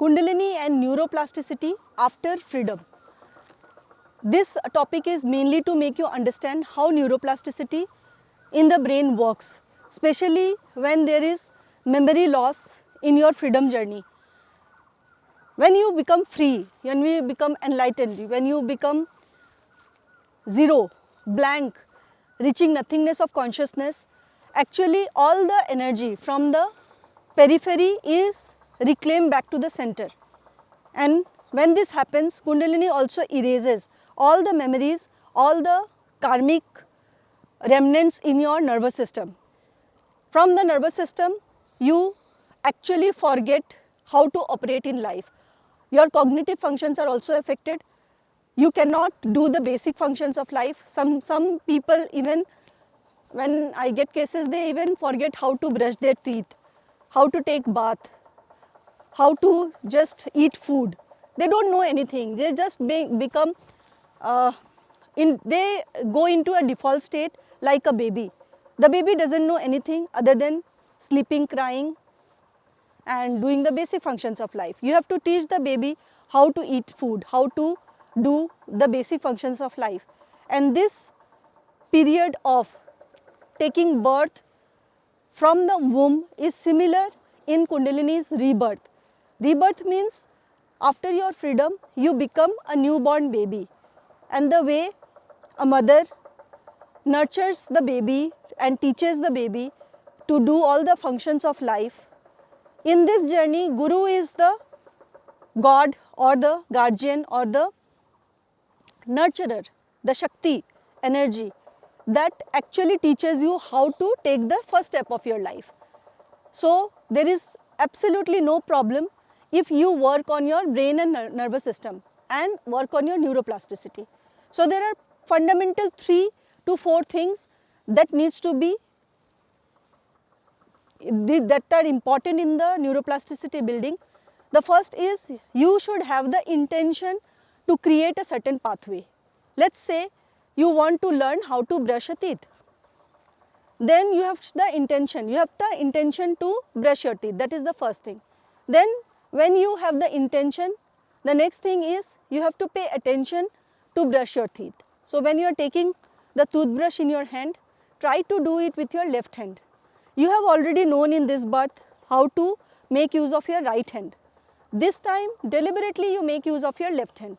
Kundalini and neuroplasticity after freedom. This topic is mainly to make you understand how neuroplasticity in the brain works, especially when there is memory loss in your freedom journey. When you become free, when you become enlightened, when you become zero, blank, reaching nothingness of consciousness, actually all the energy from the periphery is reclaimed back to the center. And when this happens, Kundalini also erases all the memories, all the karmic remnants in your nervous system. From the nervous system, you actually forget how to operate in life. Your cognitive functions are also affected. You cannot do the basic functions of life. Some people, even when I get cases, they even forget how to brush their teeth, how to take bath, how to just eat food. They don't know anything. They just become, they go into a default state like a baby. The baby doesn't know anything other than sleeping, crying, and doing the basic functions of life. You have to teach the baby how to eat food, how to do the basic functions of life. And this period of taking birth from the womb is similar in Kundalini's rebirth. Rebirth means after your freedom, you become a newborn baby. And the way a mother nurtures the baby and teaches the baby to do all the functions of life, in this journey, Guru is the God or the guardian or the nurturer, the Shakti, energy that actually teaches you how to take the first step of your life. So there is absolutely no problem if you work on your brain and nervous system and work on your neuroplasticity. So there are fundamental 3 to 4 things that needs to be that are important in the neuroplasticity building. The first is you should have the intention to create a certain pathway. Let's say you want to learn how to brush your teeth. Then you have the intention to brush your teeth. That is the first thing. Then when you have the intention, the next thing is you have to pay attention to brush your teeth. So when you are taking the toothbrush in your hand, try to do it with your left hand. You have already known in this birth how to make use of your right hand. This time deliberately you make use of your left hand.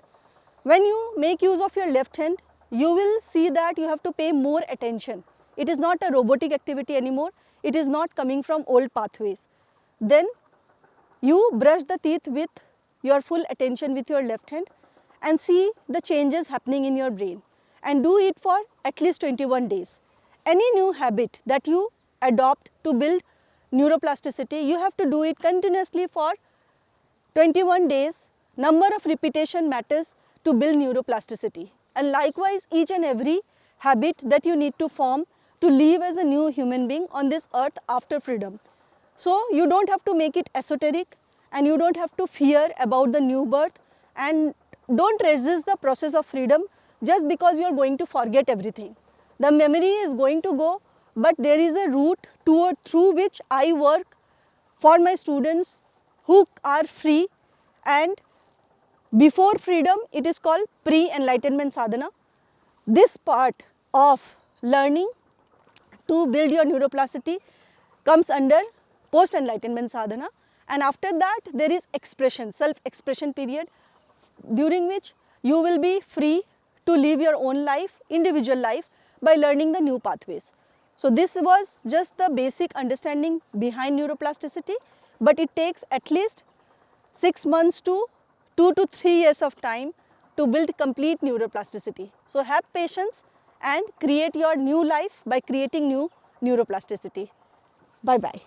When you make use of your left hand, you will see that you have to pay more attention. It is not a robotic activity anymore. It is not coming from old pathways. Then you brush the teeth with your full attention with your left hand and see the changes happening in your brain, and do it for at least 21 days. Any new habit that you adopt to build neuroplasticity, you have to do it continuously for 21 days. Number of repetition matters to build neuroplasticity. And likewise, each and every habit that you need to form to live as a new human being on this earth after freedom. So you don't have to make it esoteric, and you don't have to fear about the new birth, and don't resist the process of freedom just because you are going to forget everything. The memory is going to go, but there is a route through which I work for my students who are free, and before freedom it is called pre-enlightenment sadhana. This part of learning to build your neuroplasticity comes under post-enlightenment sadhana, and after that there is expression, self-expression period, during which you will be free to live your own life, individual life, by learning the new pathways. So this was just the basic understanding behind neuroplasticity, but it takes at least 6 months to 2 to 3 years of time to build complete neuroplasticity. So have patience and create your new life by creating new neuroplasticity. Bye bye.